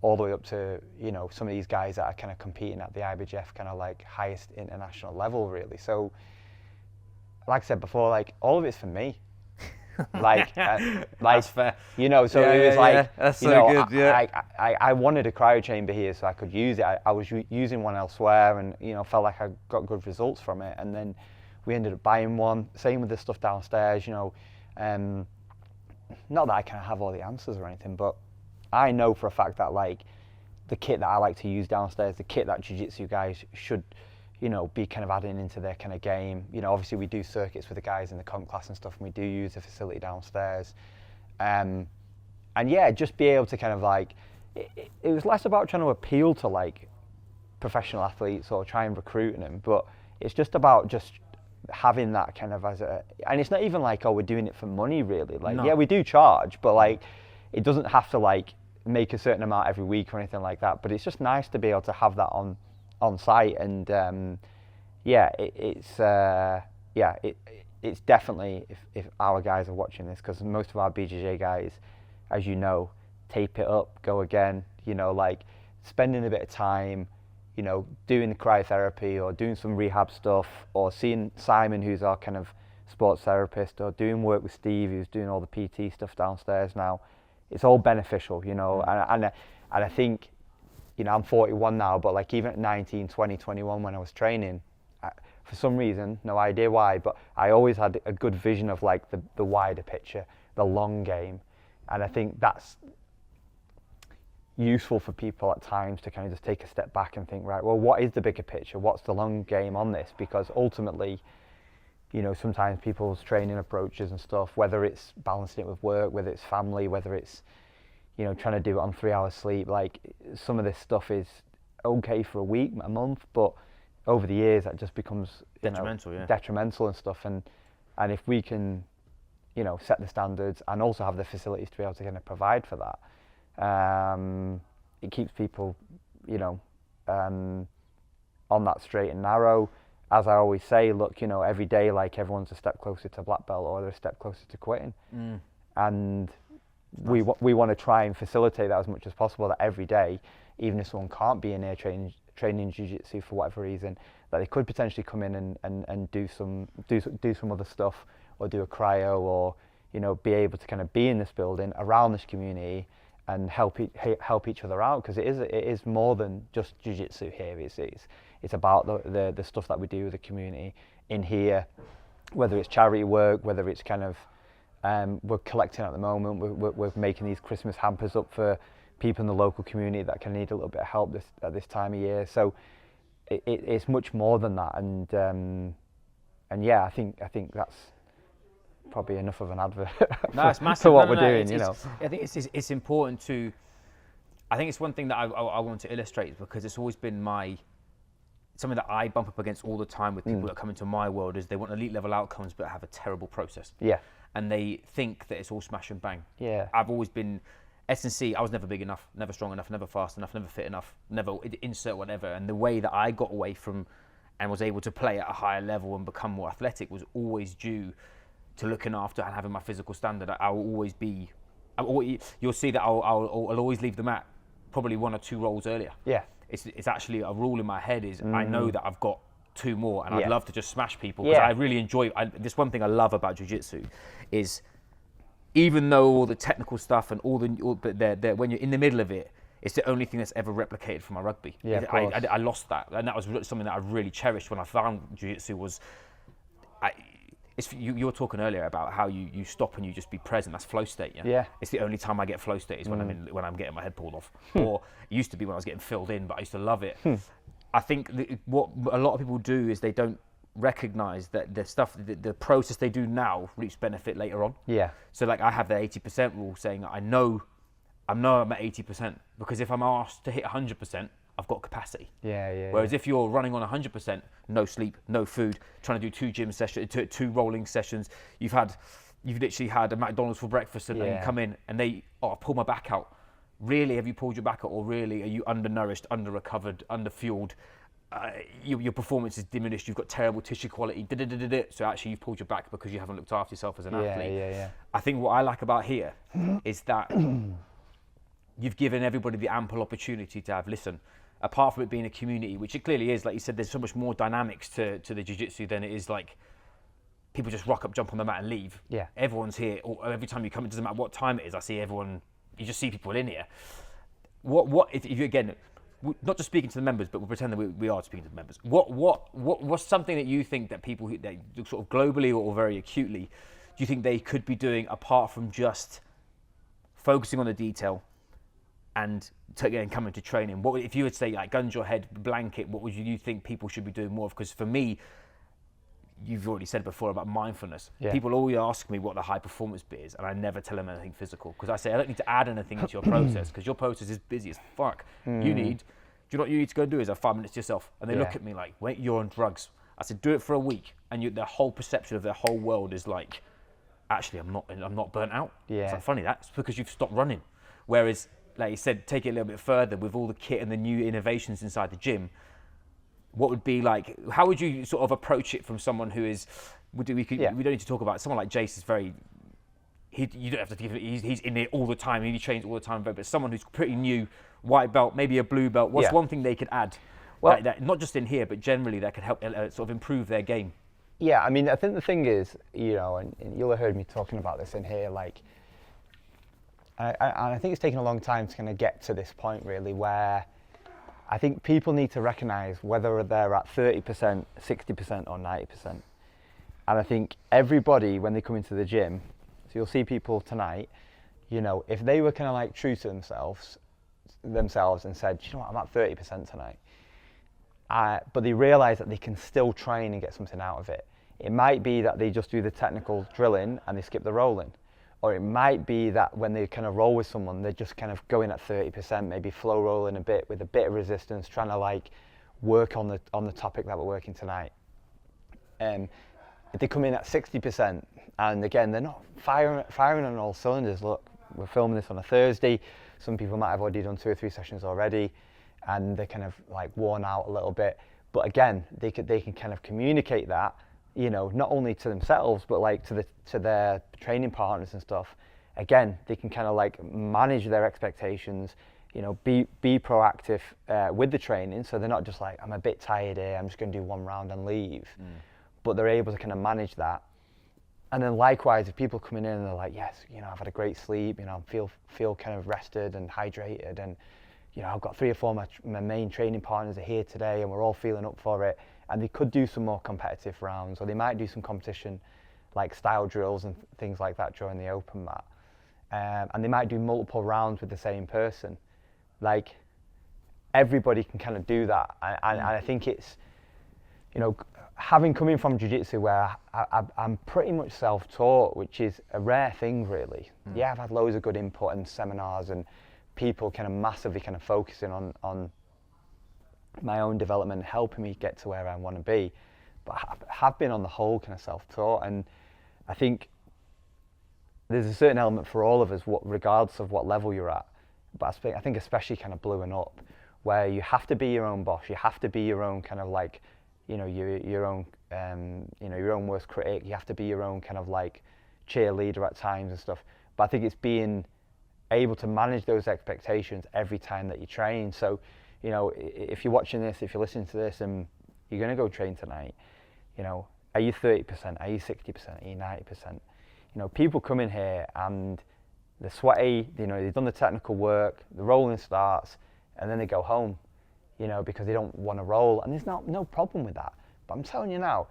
all the way up to, you know, some of these guys that are kind of competing at the IBJJF kind of like highest international level, really. So, like I said before, like all of it's for me. Like, That's fair. You know, so it was like, that's you so know, good, yeah. I wanted a cryo chamber here so I could use it. I was using one elsewhere, and you know, felt like I got good results from it. And then we ended up buying one. Same with the stuff downstairs. You know, not that I kind of have all the answers or anything, but I know for a fact that like the kit that I like to use downstairs, the kit that jiu-jitsu guys should, you know, be kind of adding into their kind of game. You know, obviously we do circuits with the guys in the comp class and stuff, and we do use the facility downstairs. And yeah, just be able to kind of like, it was less about trying to appeal to like professional athletes or try and recruit them, but it's just about just having that kind of as a, and it's not even like, oh, we're doing it for money really. Like, yeah, we do charge, but like, it doesn't have to like make a certain amount every week or anything like that. But it's just nice to be able to have that on site. And it's definitely, if our guys are watching this, because most of our BJJ guys, as you know, tape it up, go again, you know, like spending a bit of time, you know, doing the cryotherapy or doing some rehab stuff, or seeing Simon, who's our kind of sports therapist, or doing work with Steve, who's doing all the PT stuff downstairs now. It's all beneficial, you know, and I think, you know, I'm 41 now, but like even at 19, 20, 21 when I was training, for some reason, no idea why, but I always had a good vision of like the wider picture, the long game. And I think that's, useful for people at times to kind of just take a step back and think, right, well, what is the bigger picture? What's the long game on this? Because ultimately, you know, sometimes people's training approaches and stuff, whether it's balancing it with work, whether it's family, whether it's, you know, trying to do it on 3 hours sleep, like some of this stuff is okay for a week, a month, but over the years that just becomes detrimental and stuff. And if we can, you know, set the standards and also have the facilities to be able to kind of provide for that, it keeps people, you know, on that straight and narrow. As I always say, look, you know, every day, like, everyone's a step closer to black belt or they're a step closer to quitting. And we want to try and facilitate that as much as possible, that every day, even if someone can't be in here training jiu-jitsu for whatever reason, that they could potentially come in and do some other stuff, or do a cryo, or, you know, be able to kind of be in this building around this community and help each other out, because it is more than just jiu-jitsu here. It's about the stuff that we do with the community in here, whether it's charity work, whether it's kind of we're collecting at the moment. We're making these Christmas hampers up for people in the local community that can need a little bit of help at this time of year. So it's much more than that, and yeah, I think that's probably enough of an advert for what we're doing. You know, I think it's important to. I think it's one thing that I want to illustrate, because it's always been something that I bump up against all the time with people that come into my world, is they want elite level outcomes but have a terrible process. Yeah. And they think that it's all smash and bang. Yeah. I've always been S&C. I was never big enough, never strong enough, never fast enough, never fit enough, never insert whatever. And the way that I got away from and was able to play at a higher level and become more athletic was always due to looking after and having my physical standard. I will always be. You'll see that I'll always leave the mat probably 1 or 2 rolls earlier. Yeah. It's actually a rule in my head is I know that I've got 2 more, and I'd love to just smash people, because I really enjoy. This one thing I love about jiu-jitsu is, even though all the technical stuff and but when you're in the middle of it, it's the only thing that's ever replicated from my rugby. Yeah, I lost that, and that was something that I really cherished when I found jiu-jitsu. You were talking earlier about how you stop and you just be present. That's flow state. Yeah. It's the only time I get flow state is when I'm getting my head pulled off, or it used to be when I was getting filled in. But I used to love it. I think what a lot of people do is they don't recognize that the process they do now reaps benefit later on. Yeah. So like I have the 80% rule, saying I know I'm at 80%, because if I'm asked to hit 100%, I've got capacity. Yeah. Whereas if you're running on 100%, no sleep, no food, trying to do 2 gym sessions, 2 rolling sessions, you've literally had a McDonald's for breakfast, and you come in and I pull my back out. Really, have you pulled your back out, or really are you undernourished, under-recovered, under-fueled? Your performance is diminished, you've got terrible tissue quality, so actually you've pulled your back because you haven't looked after yourself as an athlete. Yeah. I think what I like about here is that you've given everybody the ample opportunity to have, listen, apart from it being a community, which it clearly is, like you said, there's so much more dynamics to the jiu-jitsu than it is like people just rock up, jump on the mat and leave. Yeah. Everyone's here, or every time you come, it doesn't matter what time it is, I see everyone, you just see people in here. What if you, again, not just speaking to the members, but we'll pretend that we are speaking to the members. What's something that you think that people that sort of globally or very acutely, do you think they could be doing apart from just focusing on the detail and coming to training? What if you would say, like, guns your head blanket, what would you think people should be doing more of? Because for me, you've already said before about mindfulness. Yeah. People always ask me what the high performance bit is, and I never tell them anything physical, because I say I don't need to add anything into your process, because your process is busy as fuck. Do you know what you need to go do is have 5 minutes to yourself? And they look at me like, wait, you're on drugs. I said, do it for a week, and their whole perception of their whole world is like, actually, I'm not burnt out. Yeah. It's like, funny, that's because you've stopped running. Whereas, like you said, take it a little bit further with all the kit and the new innovations inside the gym. What would be like? How would you sort of approach it from someone who is? We don't need to talk about it. Someone like Jace is very. You don't have to give it. He's in it all the time. He trains all the time. But someone who's pretty new, white belt, maybe a blue belt. What's one thing they could add? Well, that not just in here, but generally that could help sort of improve their game. Yeah, I mean, I think the thing is, and you'll have heard me talking about this in here, like. And I think it's taken a long time to kind of get to this point, really, where I think people need to recognise whether they're at 30%, 60% or 90%. And I think everybody, when they come into the gym, so you'll see people tonight, if they were kind of like true to themselves, themselves and said, you know what, I'm at 30% tonight. But they realise that they can still train and get something out of it. It might be that they just do the technical drilling and they skip the rolling. Or it might be that when they kind of roll with someone, they're just kind of going at 30%, maybe flow rolling a bit with a bit of resistance, trying to like work on the topic that we're working tonight. If they come in at 60%, and again, they're not firing on all cylinders. Look, we're filming this on a Thursday. Some people might have already done 2 or 3 sessions already, and they're kind of like worn out a little bit. But again, they can kind of communicate that, you know, not only to themselves, but like to their training partners and stuff. Again, they can kind of like manage their expectations, you know, be proactive with the training. So they're not just like, I'm a bit tired here, I'm just going to do 1 round and leave. But they're able to kind of manage that. And then likewise, if people coming in and they're like, yes, you know, I've had a great sleep, you know, I feel kind of rested and hydrated, and you know, I've got 3 or 4 my main training partners are here today, and we're all feeling up for it. And they could do some more competitive rounds, or they might do some competition like style drills and things like that during the open mat. And they might do multiple rounds with the same person. Like, everybody can kind of do that. And I think it's, you know, having coming from jiu-jitsu where I'm pretty much self-taught, which is a rare thing really. Yeah, I've had loads of good input and seminars and people kind of massively kind of focusing on my own development, helping me get to where I want to be. But I have been on the whole kind of self-taught, and I think there's a certain element for all of us, regardless of what level you're at. But I think especially kind of blowing up, where you have to be your own boss, you have to be your own kind of like, you know, your own, you know, your own worst critic. You have to be your own kind of like cheerleader at times and stuff. But I think it's being able to manage those expectations every time that you train. So, you know, if you're watching this, if you're listening to this, and you're going to go train tonight, you know, are you 30%? Are you 60%? Are you 90%? You know, people come in here and they're sweaty. You know, they've done the technical work. The rolling starts, and then they go home, you know, because they don't want to roll, and there's no problem with that. But I'm telling you now,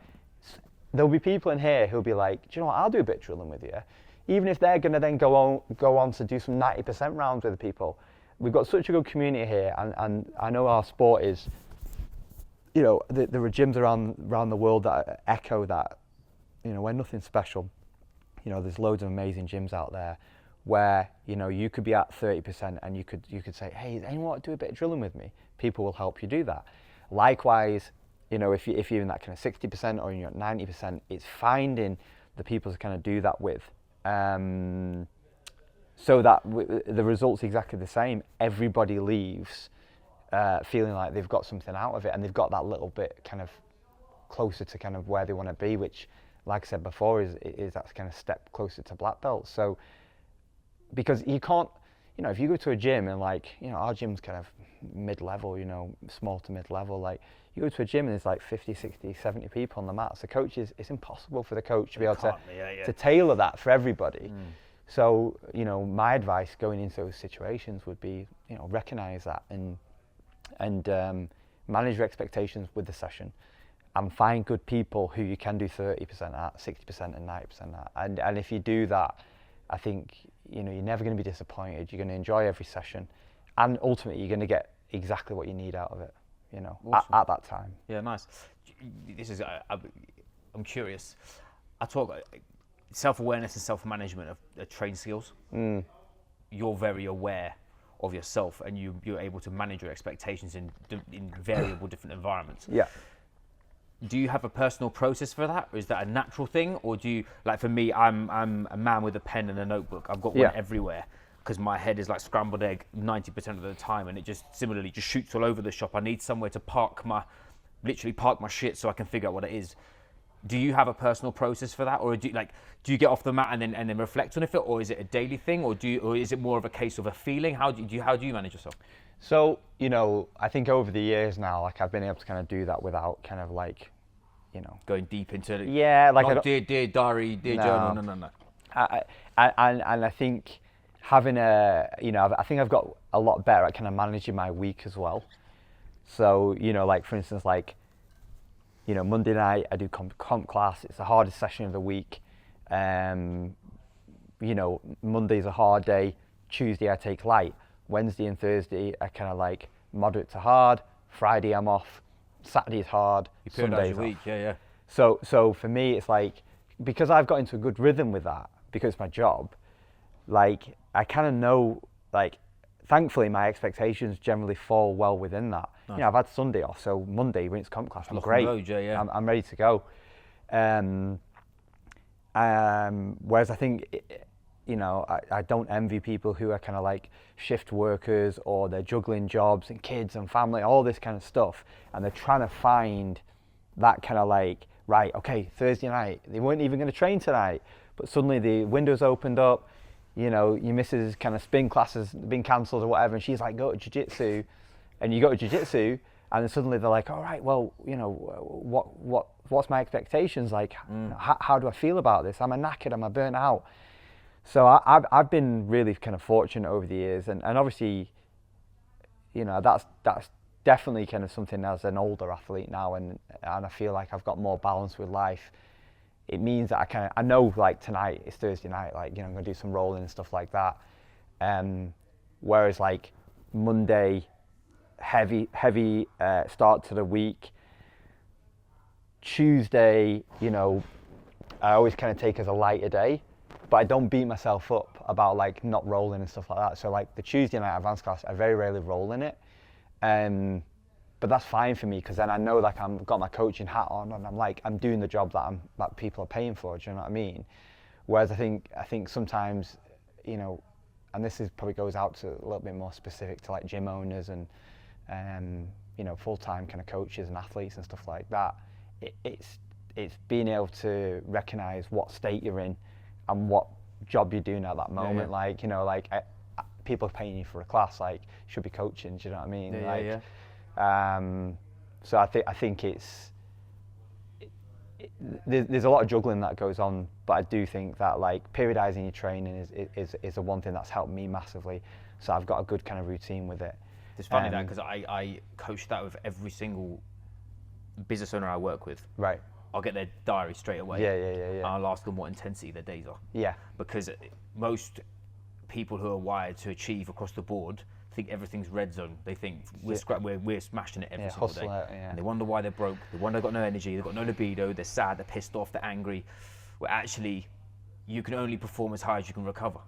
there'll be people in here who'll be like, do you know what, I'll do a bit of drilling with you. Even if they're going to then go on to do some 90% rounds with people. We've got such a good community here, and I know our sport is, you know, there are gyms around the world that echo that, you know, we're nothing special. You know, there's loads of amazing gyms out there where, you know, you could be at 30% and you could say, hey, does anyone want to do a bit of drilling with me? People will help you do that. Likewise, you know, if you're in that kind of 60% or you're at 90%, it's finding the people to kind of do that with, so that the result's exactly the same. Everybody leaves feeling like they've got something out of it, and they've got that little bit kind of closer to kind of where they want to be, which, like I said before, is that kind of step closer to black belt. So, because you can't, you know, if you go to a gym and like, you know, our gym's kind of mid-level, you know, small to mid-level, like you go to a gym and there's like 50, 60, 70 people on the mats. The coaches, it's impossible for the coach to be able to tailor that for everybody. So, you know, my advice going into those situations would be, you know, recognize that and manage your expectations with the session, and find good people who you can do 30% at, 60% and 90% at. And if you do that, I think, you know, you're never going to be disappointed. You're going to enjoy every session, and ultimately you're going to get exactly what you need out of it, you know, awesome. at that time. Yeah, nice. This is, I'm curious. I talk self-awareness and self-management of training skills. You're very aware of yourself, and you're able to manage your expectations in variable different environments. Yeah. Do you have a personal process for that, or is that a natural thing, or do you, like for me, I'm a man with a pen and a notebook. I've got one everywhere because my head is like scrambled egg 90% of the time, and it just similarly just shoots all over the shop. I need somewhere to literally park my shit so I can figure out what it is. Do you have a personal process for that, or do you get off the mat and then reflect on it, or is it a daily thing, or is it more of a case of a feeling? How do you manage yourself? So, you know, I think over the years now, like I've been able to kind of do that without kind of like, you know, going deep into it. Yeah, like dear diary, dear journal. No. And I think having I think I've got a lot better at kind of managing my week as well. So, you know, like for instance, like, you know, Monday night I do comp class. It's the hardest session of the week. You know, Monday's a hard day. Tuesday I take light. Wednesday and Thursday are kind of like moderate to hard. Friday I'm off. Saturday's hard. Sunday's your week, off. yeah. So for me, it's like, because I've got into a good rhythm with that, because it's my job, like I kind of know, like, thankfully my expectations generally fall well within that. Nice. You know, I've had Sunday off, so Monday when it's comp class, I'm Lock great. and load, yeah. I'm ready to go. Whereas I think, you know, I don't envy people who are kind of like shift workers, or they're juggling jobs and kids and family, all this kind of stuff, and they're trying to find that kind of like, right, okay, Thursday night, they weren't even going to train tonight, but suddenly the windows opened up, you know, your missus kind of spin classes been cancelled or whatever, and she's like, go to jiu-jitsu, and you go to jiu-jitsu, and then suddenly they're like, all right, well, you know, what's my expectations? Like, how do I feel about this? Am I knackered? Am I burnt out? So I've been really kind of fortunate over the years, and obviously, you know, that's definitely kind of something as an older athlete now, and I feel like I've got more balance with life. It means that I know, like, tonight is Thursday night, like, you know, I'm gonna do some rolling and stuff like that. Whereas like Monday, heavy start to the week. Tuesday, you know, I always kind of take as a lighter day, but I don't beat myself up about like not rolling and stuff like that. So like the Tuesday night advanced class, I very rarely roll in it. But that's fine for me, because then I know, like, I've got my coaching hat on, and I'm doing the job that people are paying for. Do you know what I mean? Whereas I think sometimes, you know, and this is probably goes out to a little bit more specific to like gym owners and you know, full-time kind of coaches and athletes and stuff like that. It's being able to recognize what state you're in and what job you're doing at that moment. Yeah. Like, you know, like people are paying you for a class, like, should be coaching. Do you know what I mean? Yeah. So I think there's a lot of juggling that goes on, but I do think that like periodizing your training is the one thing that's helped me massively. So I've got a good kind of routine with it. It's funny that, because I coach that with every single business owner I work with. Right. I'll get their diary straight away. Yeah. I'll ask them what intensity their days are. Yeah. Because most people who are wired to achieve across the board think everything's red zone. They think we're smashing it every single day. And they wonder why they're broke. They wonder they've got no energy. They've got no libido. They're sad. They're pissed off. They're angry. Well, actually, you can only perform as high as you can recover.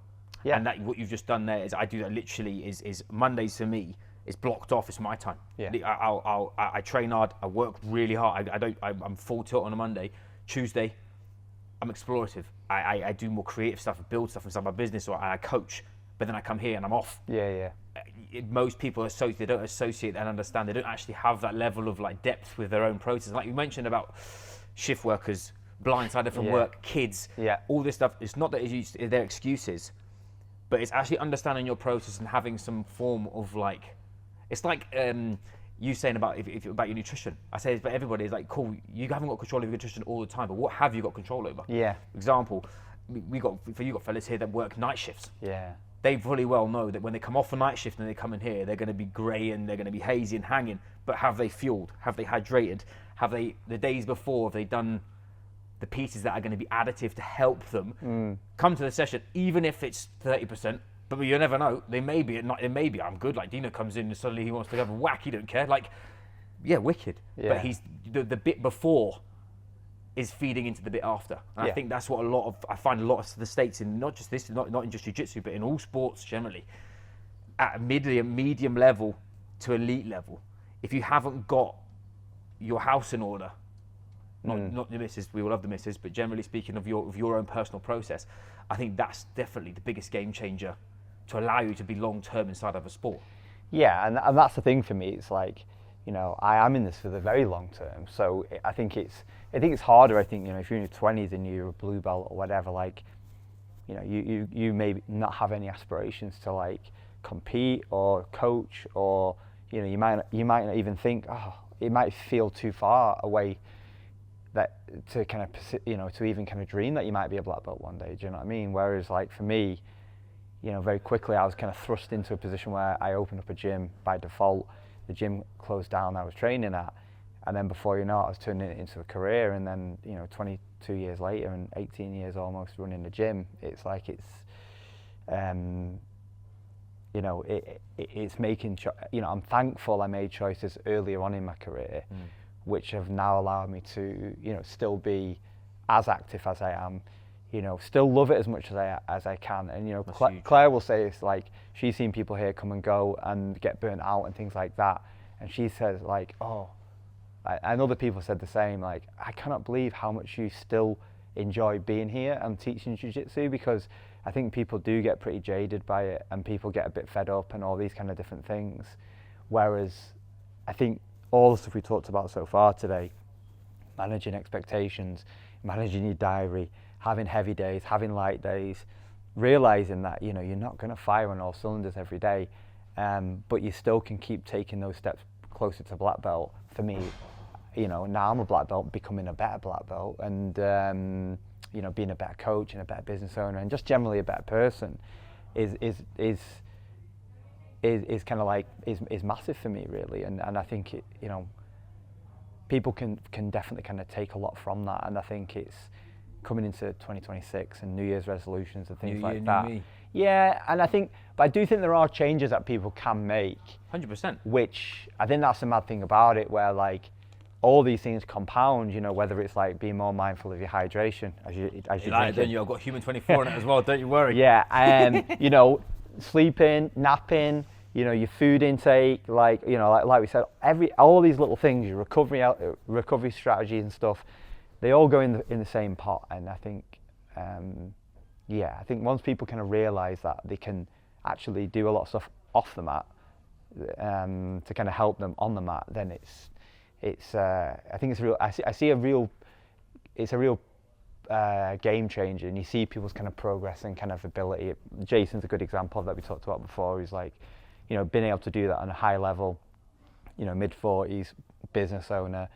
Yeah. And that what you've just done there is, I do that literally. Is Mondays for me is blocked off. It's my time. Yeah. I train hard. I work really hard. I'm full tilt on a Monday. Tuesday, I'm explorative. I do more creative stuff, build stuff inside my business, or I coach. But then I come here and I'm off. Yeah. Most people they don't associate and understand. They don't actually have that level of like depth with their own process. Like you mentioned about shift workers, blindsided from work, kids, all this stuff. It's not that they're excuses, but it's actually understanding your process and having some form of like, it's like you saying about if about your nutrition. I say it's about everybody. It's like, cool, you haven't got control of your nutrition all the time, but what have you got control over? Yeah. Example, you got fellas here that work night shifts. Yeah. They fully well know that when they come off a night shift and they come in here, they're going to be grey and they're going to be hazy and hanging. But have they fueled? Have they hydrated? Have they, the days before, have they done the pieces that are going to be additive to help them come to the session, even if it's 30%? But you never know. They may be at night. They may be. I'm good. Like Dino comes in and suddenly he wants to have a whack. He don't care. Like, yeah, wicked. Yeah. But he's the bit before is feeding into the bit after. And I think that's what I find a lot of the states in, not just this, not in just jiu-jitsu, but in all sports generally, at a medium level to elite level, if you haven't got your house in order, not the missus, we will love the missus, but generally speaking of your own personal process, I think that's definitely the biggest game changer to allow you to be long-term inside of a sport. Yeah, and that's the thing for me. It's like, you know, I am in this for the very long term. So I think it's harder. I think, you know, if you're in your 20s and you're a blue belt or whatever, like, you know, you may not have any aspirations to like compete or coach, or, you know, you might not even think, oh, it might feel too far away that to kind of, you know, to even kind of dream that you might be a black belt one day. Do you know what I mean? Whereas like for me, you know, very quickly I was kind of thrust into a position where I opened up a gym by default. The gym closed down I was training at, and then before you know it, I was turning it into a career. And then, you know, 22 years later and 18 years almost running the gym, it's like you know, it's making, you know, I'm thankful I made choices earlier on in my career, which have now allowed me to, you know, still be as active as I am, you know, still love it as much as I can. And, you know, Claire will say it's like, she's seen people here come and go and get burnt out and things like that. And she says like, oh, and other people said the same, like, I cannot believe how much you still enjoy being here and teaching jiu-jitsu, because I think people do get pretty jaded by it and people get a bit fed up and all these kind of different things. Whereas I think all the stuff we talked about so far today, managing expectations, managing your diary, having heavy days, having light days, realizing that, you know, you're not going to fire on all cylinders every day, but you still can keep taking those steps closer to black belt. For me, you know, now I'm a black belt, becoming a better black belt, and you know, being a better coach and a better business owner and just generally a better person is kind of like is massive for me, really. And I think it, you know, people can definitely kind of take a lot from that. And I think it's coming into 2026 and New Year's resolutions and things like that. Yeah, and but I do think there are changes that people can make. 100%. Which I think that's the mad thing about it, where like all these things compound, you know, whether it's like being more mindful of your hydration as you drink. Then you've got Human 24 in it as well, don't you worry. Yeah, you know, sleeping, napping, you know, your food intake, like, you know, like we said, all these little things, your recovery strategies and stuff, they all go in the same pot. And I think, I think once people kind of realise that they can actually do a lot of stuff off the mat to kind of help them on the mat, then I think it's real. I see it's a real game changer, and you see people's kind of progress and kind of ability. Jason's a good example of that we talked about before. He's like, you know, being able to do that on a high level, you know, mid-40s, business owner,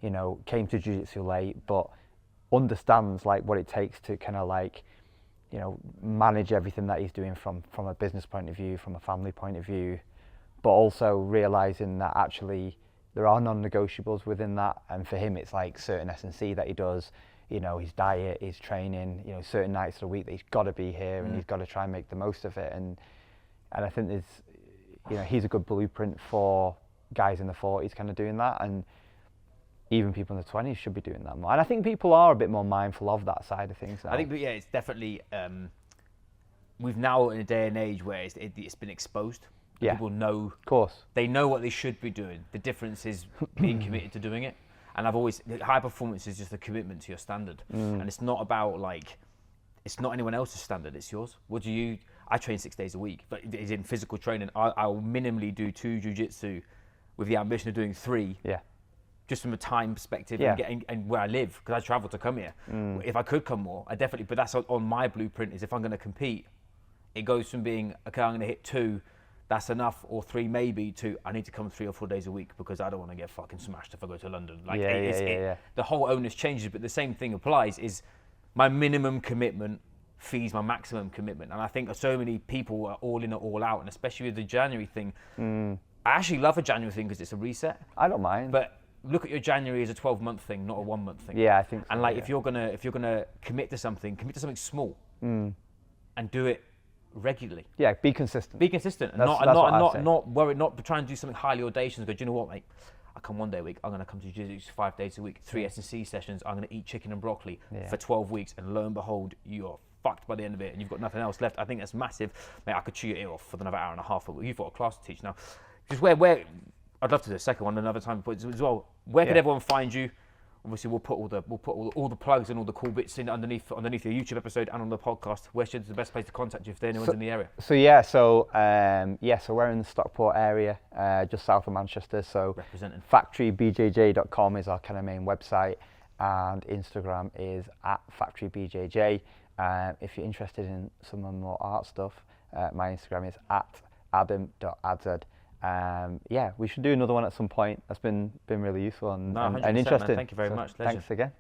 you know, came to jiu-jitsu late, but understands like what it takes to kind of like, you know, manage everything that he's doing from a business point of view, from a family point of view, but also realizing that actually there are non-negotiables within that. And for him, it's like certain S&C that he does, you know, his diet, his training, you know, certain nights of the week that he's got to be here and he's got to try and make the most of it. And I think there's, you know, he's a good blueprint for guys in the 40s kind of doing that. And even people in the 20s should be doing that more. And I think people are a bit more mindful of that side of things now. I think, but yeah, it's definitely, we've now in a day and age where it's been exposed. Yeah. People know, of course, they know what they should be doing. The difference is being committed to doing it. And high performance is just a commitment to your standard. And it's not about like, it's not anyone else's standard, it's yours. I train 6 days a week, but it's in physical training. I'll minimally do 2 jiu-jitsu with the ambition of doing 3. Yeah. Just from a time perspective and where I live, because I travel to come here. If I could come more, I definitely, but that's on my blueprint, is if I'm going to compete, it goes from being, okay, I'm going to hit 2, that's enough, or 3 maybe, to I need to come 3 or 4 days a week because I don't want to get fucking smashed if I go to London. Like, the whole onus changes, but the same thing applies, is my minimum commitment feeds my maximum commitment. And I think so many people are all in or all out, and especially with the January thing. I actually love a January thing because it's a reset. I don't mind. But look at your January as a 12-month thing, not a 1-month thing. Yeah, I think so. And like, if you're gonna commit to something small, and do it regularly. Yeah, be consistent. Be consistent, and not try and do something highly audacious. Go, do you know what, mate? I come 1 day a week. I'm gonna come to jiu-jitsu 5 days a week, 3 S&C sessions. I'm gonna eat chicken and broccoli for 12 weeks, and lo and behold, you're fucked by the end of it, and you've got nothing else left. I think that's massive, mate. I could chew your ear off for another hour and a half. But you've got a class to teach now. Just where I'd love to do a second one another time as well. Where could everyone find you? Obviously, we'll put all the plugs and all the cool bits in underneath your YouTube episode and on the podcast. Where's the best place to contact you if anyone's in the area? So we're in the Stockport area, just south of Manchester. So representing. FactoryBJJ.com is our kind of main website, and Instagram is @FactoryBJJ. If you're interested in some more art stuff, my Instagram is @adam.adzed. We should do another one at some point. That's been really useful and interesting. Man. Thank you very much. Pleasure. Thanks again.